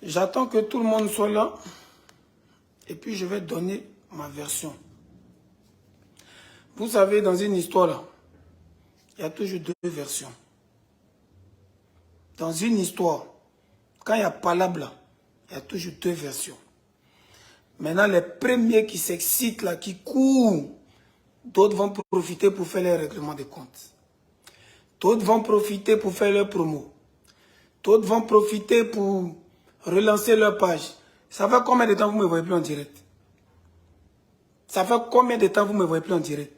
J'attends que tout le monde soit là. Et puis je vais donner ma version. Vous savez, dans une histoire là, il y a toujours deux versions. Dans une histoire, quand il y a palabre là, il y a toujours deux versions. Maintenant, les premiers qui s'excitent là, qui courent, d'autres vont profiter pour faire les règlements de compte. D'autres vont profiter pour faire leur promo. D'autres vont profiter pour relancer leur page. Ça fait combien de temps vous ne me voyez plus en direct? Ça fait combien de temps vous ne me voyez plus en direct?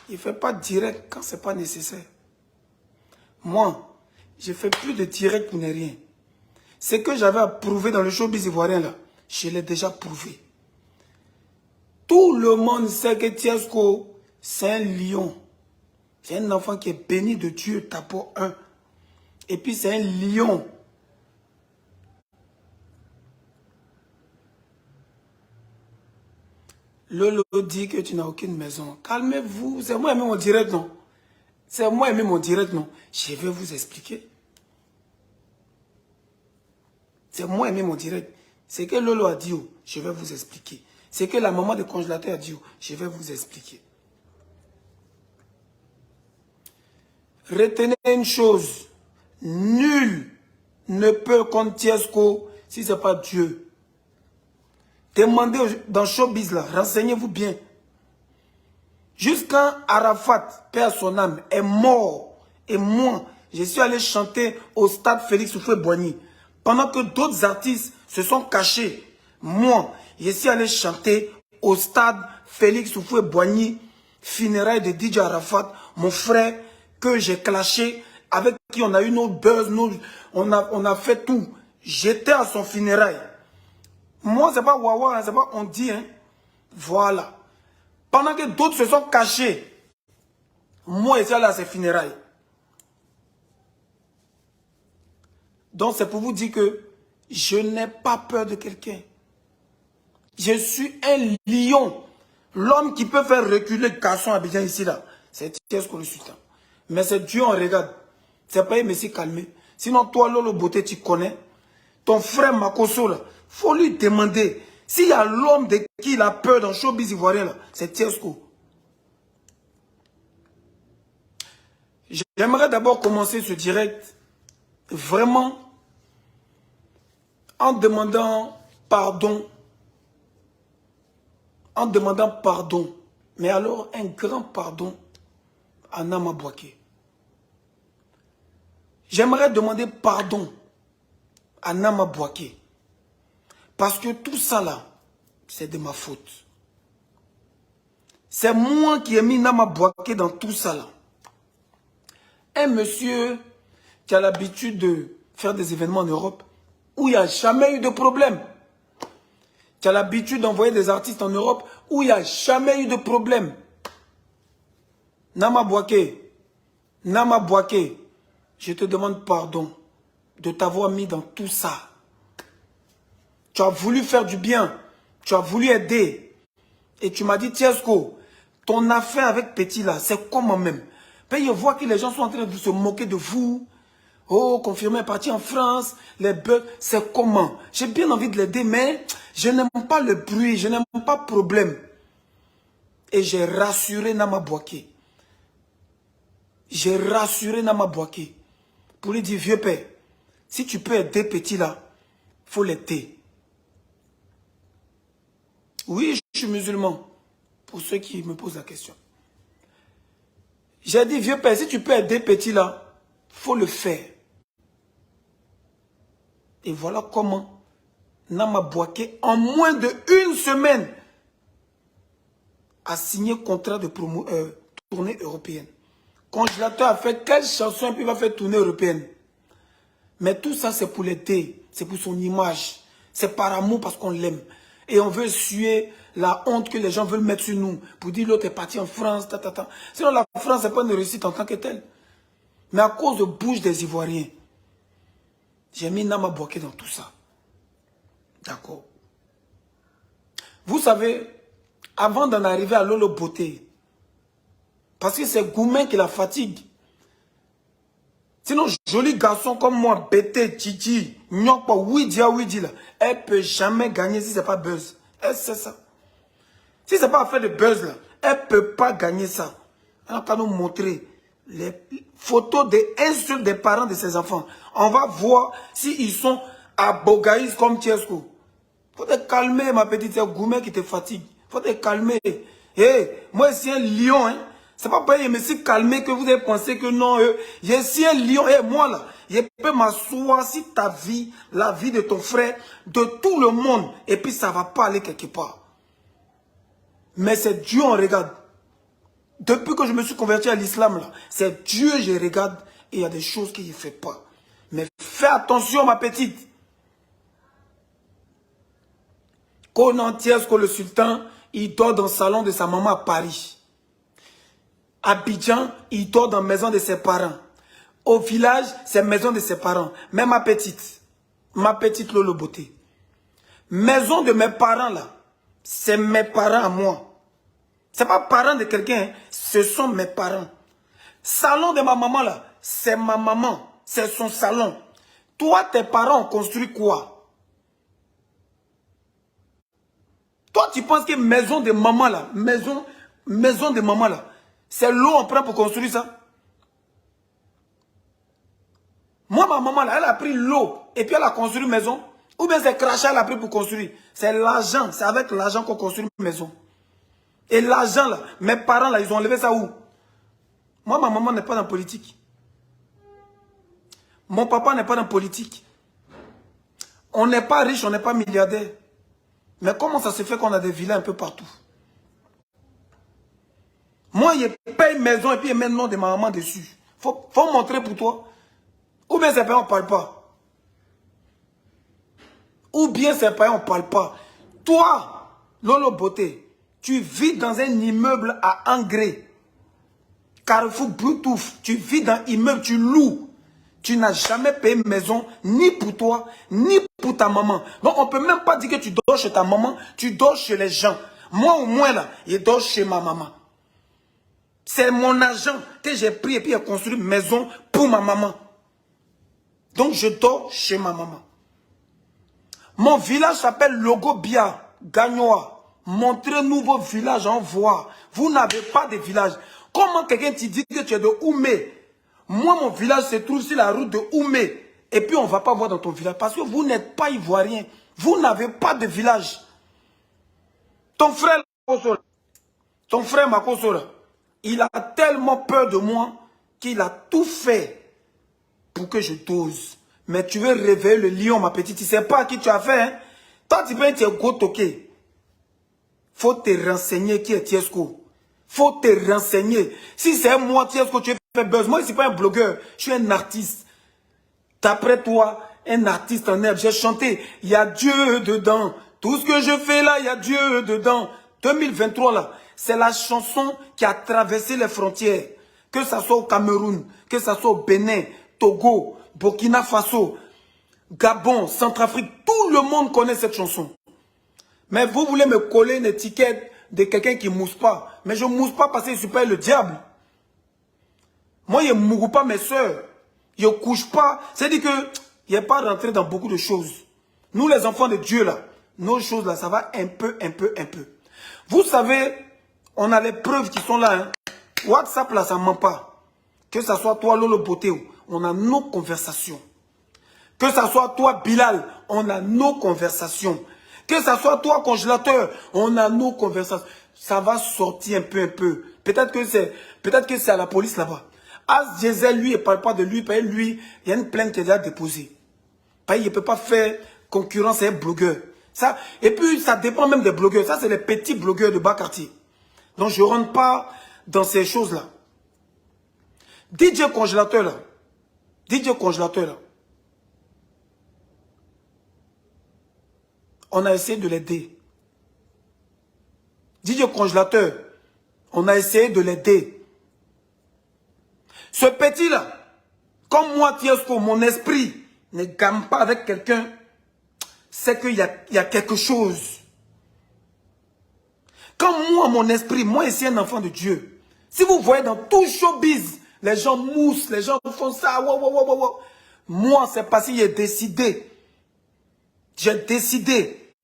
Il ne fait pas direct quand ce n'est pas nécessaire. Moi, je ne fais plus de direct pour ne rien. Ce que j'avais à prouver dans le showbiz ivoirien, là, je l'ai déjà prouvé. Tout le monde sait que Tiesco, c'est un lion. C'est un enfant qui est béni de Dieu, Tapo 1. Et puis c'est un lion. Lolo dit que tu n'as aucune maison. Calmez-vous. C'est moi aimer mon direct, non? C'est moi aimer mon direct, non? Je vais vous expliquer. C'est moi aimer mon direct. C'est que Lolo a dit, oh, je vais vous expliquer. C'est que la maman de congélateur a dit, oh, je vais vous expliquer. Retenez une chose. Nul ne peut contre Tiesco si ce n'est pas Dieu. Demandez dans Showbiz là, renseignez-vous bien. Jusqu'à Arafat, paix à son âme, est mort. Et moi, je suis allé chanter au stade Félix Houphouët-Boigny. Pendant que d'autres artistes se sont cachés, moi, je suis allé chanter au stade Félix Houphouët-Boigny, funérailles de DJ Arafat, mon frère que j'ai clashé, avec qui on a eu nos buzz, on a fait tout. J'étais à son funérailles. Moi, c'est pas Wawa, c'est pas on dit, hein. Voilà. Pendant que d'autres se sont cachés, moi, je suis allé à ses funérailles. Donc, c'est pour vous dire que je n'ai pas peur de quelqu'un. Je suis un lion. L'homme qui peut faire reculer le garçon Abidjan ici, là, c'est Tiesco le sultan. Mais c'est Dieu, on regarde. C'est pas me s'y calmer. Sinon, toi, Lolo Beauté, tu connais. Ton frère Makoso, là, faut lui demander. S'il y a l'homme de qui il a peur dans le showbiz ivoirien, là, c'est Tiesco. J'aimerais d'abord commencer ce direct vraiment en demandant pardon. En demandant pardon. Mais alors, un grand pardon à Nama Bouaké. J'aimerais demander pardon à Nama Bouaké. Parce que tout ça là, c'est de ma faute. C'est moi qui ai mis Nama Bouaké dans tout ça là. Un monsieur qui a l'habitude de faire des événements en Europe où il n'y a jamais eu de problème. Qui a l'habitude d'envoyer des artistes en Europe où il n'y a jamais eu de problème. Nama Bouaké, je te demande pardon de t'avoir mis dans tout ça. Tu as voulu faire du bien, tu as voulu aider. Et tu m'as dit, Tiesco, ton affaire avec Petit là, c'est comment même? Puis je vois que les gens sont en train de se moquer de vous. Oh, confirmé parti en France, les bœufs, c'est comment? J'ai bien envie de l'aider, mais je n'aime pas le bruit, je n'aime pas le problème. Et j'ai rassuré Nama Bouaké. J'ai rassuré Nama Bouaké. Pour lui dire, vieux père, si tu peux aider Petit là, il faut l'aider. Oui, je suis musulman. Pour ceux qui me posent la question. J'ai dit, vieux père, si tu peux aider Petit là, il faut le faire. Et voilà comment Nama Bouaké, en moins d'1 semaine, a signé contrat de tournée européenne. Congélateur a fait quelle chanson et puis il va faire tournée européenne. Mais tout ça, c'est pour l'aider. C'est pour son image. C'est par amour parce qu'on l'aime. Et on veut suer la honte que les gens veulent mettre sur nous. Pour dire l'autre est parti en France. Sinon, la France n'est pas une réussite en tant que telle. Mais à cause de bouche des Ivoiriens, j'ai mis Nama Bouaké dans tout ça. D'accord. Vous savez, avant d'en arriver à Lolo Beauté, parce que c'est Goumen qui la fatigue. Sinon, joli garçon comme moi, Bété, Titi, Nyokpa, Ouidi là, elle peut jamais gagner si c'est pas buzz. Elle sait ça. Si c'est pas affaire de buzz là, elle peut pas gagner ça. Elle va nous montrer les photos des insultes des parents de ses enfants. On va voir s'ils sont à Bogaïs comme Tiesko. Faut te calmer, ma petite, c'est Goumen qui te fatigue. Faut te calmer. Moi, c'est un lion, hein. C'est pas parce que je me suis calmé que vous avez pensé que non, je suis un lion. Moi là, je peux m'asseoir sur ta vie, la vie de ton frère, de tout le monde. Et puis ça va pas aller quelque part. Mais c'est Dieu on regarde. Depuis que je me suis converti à l'islam là, c'est Dieu je regarde et il y a des choses qu'il ne fait pas. Mais fais attention ma petite. Konan Tiesko le sultan, il dort dans le salon de sa maman à Paris. À Abidjan, il dort dans la maison de ses parents. Au village, c'est la maison de ses parents. Mais ma petite Lolo Beauté, maison de mes parents là, c'est mes parents à moi. Ce n'est pas parents de quelqu'un, hein. Ce sont mes parents. Salon de ma maman là, c'est ma maman, c'est son salon. Toi, tes parents ont construit quoi? Toi, tu penses que maison de maman là, maison de maman là, c'est l'eau on prend pour construire ça? Moi, ma maman là, elle a pris l'eau et puis elle a construit une maison. Ou bien c'est crachat, elle a pris pour construire. C'est l'argent, c'est avec l'argent qu'on construit une maison. Et l'argent là, mes parents là, ils ont enlevé ça où? Moi, ma maman n'est pas dans la politique. Mon papa n'est pas dans la politique. On n'est pas riche, on n'est pas milliardaire. Mais comment ça se fait qu'on a des villas un peu partout? Moi, je paye maison et puis je mets le nom de ma maman dessus. Faut montrer pour toi. Ou bien c'est payé, on ne parle pas. Ou bien c'est payé, on ne parle pas. Toi, Lolo Beauté, tu vis dans un immeuble à engrais. Carrefour Bluetooth, tu vis dans un immeuble, tu loues. Tu n'as jamais payé maison, ni pour toi, ni pour ta maman. Donc on ne peut même pas dire que tu dors chez ta maman, tu dors chez les gens. Moi au moins là, je dors chez ma maman. C'est mon argent que j'ai pris et puis j'ai construit une maison pour ma maman. Donc je dors chez ma maman. Mon village s'appelle Logobia, Gagnoa. Montrez-nous vos villages en voie. Vous n'avez pas de village. Comment quelqu'un te dit que tu es de Oumé? Moi, mon village se trouve sur la route de Oumé. Et puis, on ne va pas voir dans ton village. Parce que vous n'êtes pas ivoirien. Vous n'avez pas de village. Ton frère Makosora, il a tellement peur de moi qu'il a tout fait pour que je dose. Mais tu veux réveiller le lion, ma petite. Tu ne sais pas à qui tu as fait. Hein? Toi, tu peux être go toqué. Faut te renseigner qui est Tiesko. Faut te renseigner. Si c'est moi, Tiesko, tu fais buzz. Moi, je ne suis pas un blogueur. Je suis un artiste. D'après toi, un artiste en herbe. J'ai chanté. Il y a Dieu dedans. Tout ce que je fais là, il y a Dieu dedans. 2023 là, c'est la chanson qui a traversé les frontières. Que ça soit au Cameroun, que ça soit au Bénin, Togo, Burkina Faso, Gabon, Centrafrique. Tout le monde connaît cette chanson. Mais vous voulez me coller une étiquette de quelqu'un qui ne mousse pas. Mais je ne mousse pas parce que je suis pas le diable. Moi, je ne mourre pas mes soeurs. Je ne couche pas. C'est-à-dire que je n'ai pas rentré dans beaucoup de choses. Nous, les enfants de Dieu, là, nos choses, là, ça va un peu. Vous savez, on a les preuves qui sont là. Hein. WhatsApp, là, ça ne ment pas. Que ce soit toi, Lolo Beauté, on a nos conversations. Que ce soit toi, Bilal, on a nos conversations. Que ce soit toi, congélateur, on a nos conversations. Ça va sortir un peu. Peut-être que c'est à la police là-bas. As Diesel, lui, il ne parle pas de lui. Lui, il y a une plainte qu'il a déposée. Il ne peut pas faire concurrence à un blogueur. Ça, et puis, ça dépend même des blogueurs. Ça, c'est les petits blogueurs de bas quartier. Donc, je ne rentre pas dans ces choses-là. DJ congélateur, là. On a essayé de l'aider. DJ congélateur, on a essayé de l'aider. Ce petit-là, comme moi, Tiesko, mon esprit ne gagne pas avec quelqu'un. c'est qu'il y a quelque chose. Quand moi, mon esprit, moi ici un enfant de Dieu, si vous voyez dans tout showbiz, les gens moussent, les gens font ça, moi c'est parce que j'ai décidé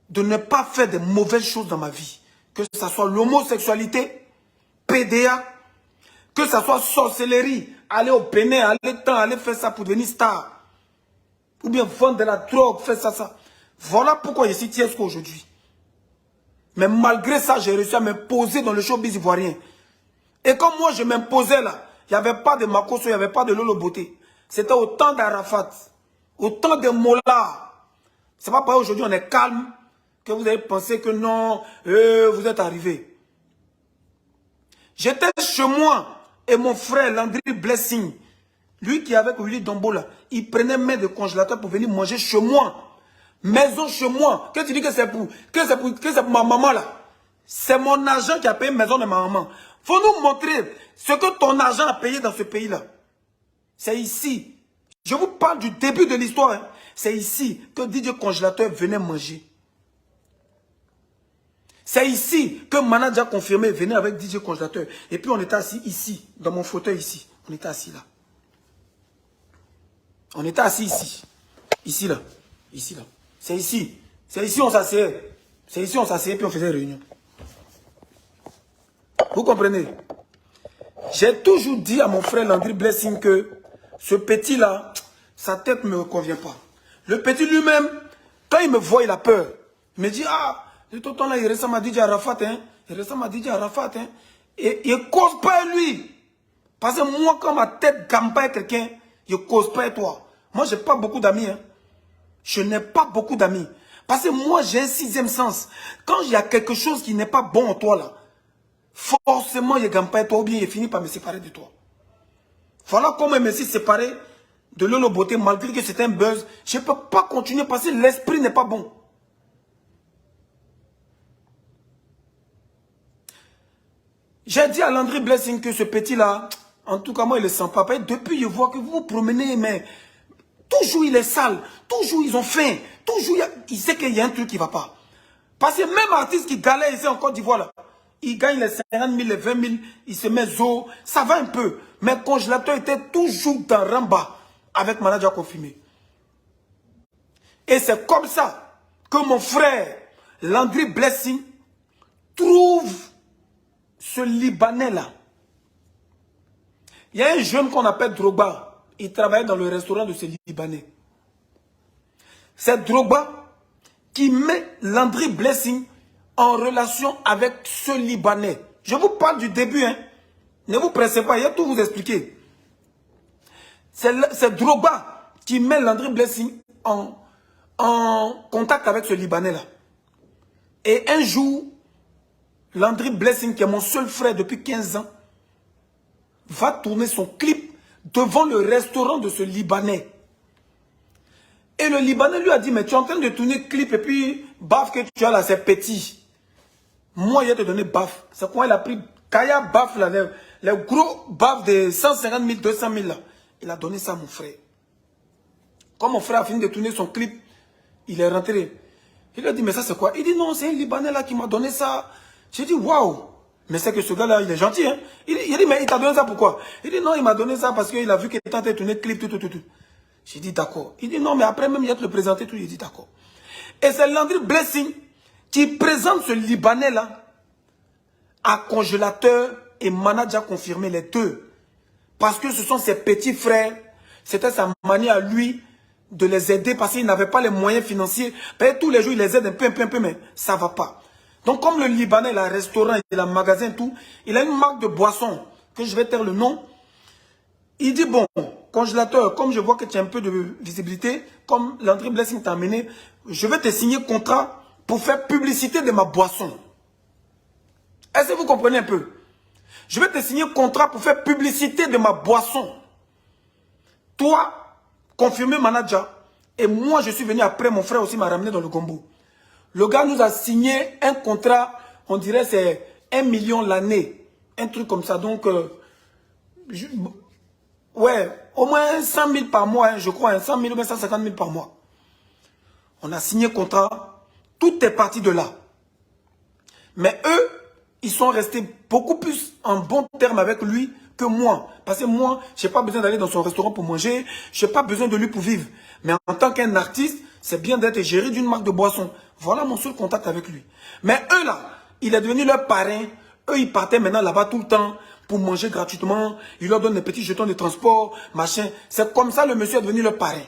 de ne pas faire de mauvaises choses dans ma vie. Que ce soit l'homosexualité, PDA, que ce soit sorcellerie, aller au Bénin, aller faire ça pour devenir star. Ou bien vendre de la drogue, faire ça. Voilà pourquoi je suis Tiesco aujourd'hui. Mais malgré ça, j'ai réussi à m'imposer dans le showbiz ivoirien. Et comme moi, je m'imposais là, il n'y avait pas de Makosso, il n'y avait pas de Lolo Beauté. C'était au temps d'Arafat, au temps de Mola. C'est pas parce qu'aujourd'hui on est calme que vous avez pensé que non, vous êtes arrivé. J'étais chez moi et mon frère Landry Blessing, lui qui est avec Willy Dombo là, il prenait main de congélateur pour venir manger chez moi. Maison chez moi. Qu'est-ce que tu dis que c'est pour ma maman là? C'est mon argent qui a payé maison de ma maman. Faut nous montrer ce que ton argent a payé dans ce pays là. C'est ici. Je vous parle du début de l'histoire. Hein. C'est ici que DJ Congélateur venait manger. C'est ici que Manager Confirmé venait avec DJ Congélateur. Et puis on était assis ici, dans mon fauteuil ici. On était assis là. On était assis ici. Ici là. Ici là. C'est ici. C'est ici on s'asseyait. C'est ici on s'asseyait puis on faisait réunion. Vous comprenez? J'ai toujours dit à mon frère Landry Blessing que ce petit là, sa tête ne me convient pas. Le petit lui-même, quand il me voit, il a peur. Il me dit, ah, le tonton là, il ressemble à DJ Arafat, hein. Il ressemble à DJ Arafat, hein. Et il ne cause pas lui. Parce que moi, quand ma tête gagne pas quelqu'un, je ne cause pas toi. Moi, je n'ai pas beaucoup d'amis, hein. Je n'ai pas beaucoup d'amis. Parce que moi, j'ai un sixième sens. Quand il y a quelque chose qui n'est pas bon en toi, là, forcément, je ne gagne pas toi ou bien il finit par me séparer de toi. Voilà comment je me suis séparé de Lolo Beauté, malgré que c'était un buzz. Je ne peux pas continuer parce que l'esprit n'est pas bon. J'ai dit à Landry Blessing que ce petit-là, en tout cas, moi, il ne le sent pas. Depuis, je vois que vous vous promenez, mais toujours il est sale. Toujours ils ont faim. Toujours il sait qu'il y a un truc qui ne va pas. Parce que même artiste qui galère ici en Côte d'Ivoire, là, il gagne les 50 000, les 20 000, il se met zo, ça va un peu. Mais Congélateur était toujours dans Ramba avec Manager Confirmé. Et c'est comme ça que mon frère Landry Blessing trouve ce Libanais-là. Il y a un jeune qu'on appelle Drogba. Il travaille dans le restaurant de ce Libanais. C'est Drogba qui met Landry Blessing en relation avec ce Libanais. Je vous parle du début, hein. Ne vous pressez pas, il y a tout vous expliquer. C'est Drogba qui met Landry Blessing en contact avec ce Libanais-là. Et un jour, Landry Blessing, qui est mon seul frère depuis 15 ans, va tourner son clip devant le restaurant de ce Libanais. Et le Libanais lui a dit, mais tu es en train de tourner le clip et puis, baf que tu as là, c'est petit. Moi, il a te donné baf. C'est quoi il a pris Kaya baf là, les gros baf de 150 000, 200 000 là. Il a donné ça à mon frère. Quand mon frère a fini de tourner son clip, il est rentré. Il a dit, mais ça c'est quoi? Il dit, non, c'est un Libanais là qui m'a donné ça. J'ai dit, waouh. Mais c'est que ce gars-là, il est gentil. Hein? Il dit, mais il t'a donné ça pourquoi? Il dit, non, il m'a donné ça parce qu'il a vu qu'il était en train de tourner le clip, tout. J'ai dit, d'accord. Il dit, non, mais après même, il a te le présenté, tout. J'ai dit, d'accord. Et c'est Landry Blessing qui présente ce Libanais-là à Congélateur et Manager Confirmé, les deux. Parce que ce sont ses petits frères. C'était sa manière à lui de les aider parce qu'il n'avait pas les moyens financiers. Tous les jours, il les aide un peu, mais ça ne va pas. Donc, comme le Libanais, il a un restaurant, il a un magasin, tout, il a une marque de boisson, que je vais taire le nom. Il dit, bon, Congélateur, comme je vois que tu as un peu de visibilité, comme Landry Blessing t'a amené, je vais te signer contrat pour faire publicité de ma boisson. Est-ce que vous comprenez un peu? Je vais te signer contrat pour faire publicité de ma boisson. Toi, Confirmé Manager, et moi je suis venu après, mon frère aussi m'a ramené dans le gombo. Le gars nous a signé un contrat, on dirait c'est 1 million l'année. Un truc comme ça, donc, ouais, au moins 100 000 par mois, hein, je crois, hein, 100 000 ou 150 000 par mois. On a signé contrat. Tout est parti de là. Mais eux, ils sont restés beaucoup plus en bon terme avec lui que moi. Parce que moi, je n'ai pas besoin d'aller dans son restaurant pour manger. Je n'ai pas besoin de lui pour vivre. Mais en tant qu'un artiste, c'est bien d'être géré d'une marque de boisson. Voilà mon seul contact avec lui. Mais eux là, il est devenu leur parrain. Eux, ils partaient maintenant là-bas tout le temps pour manger gratuitement. Ils leur donnent des petits jetons de transport, machin. C'est comme ça le monsieur est devenu leur parrain.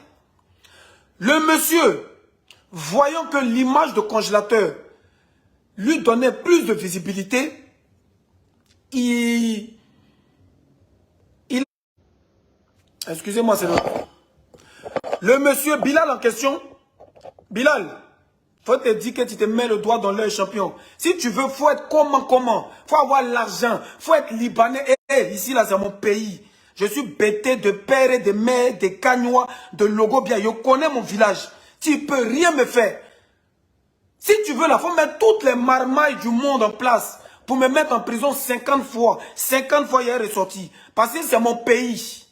Le monsieur, voyant que l'image de congélateur lui donnait plus de visibilité, excusez-moi, c'est le monsieur Bilal en question. Bilal, faut te dire que tu te mets le doigt dans l'œil, champion. Si tu veux, faut être comment. Faut avoir l'argent, faut être libanais. Ici, là, c'est mon pays. Je suis bêté de père et de mère, de Kagnois, de Logobia. Je connais mon village. Tu peux rien me faire. Si tu veux, là, faut mettre toutes les marmailles du monde en place pour me mettre en prison 50 fois. 50 fois, il est ressorti. Parce que c'est mon pays.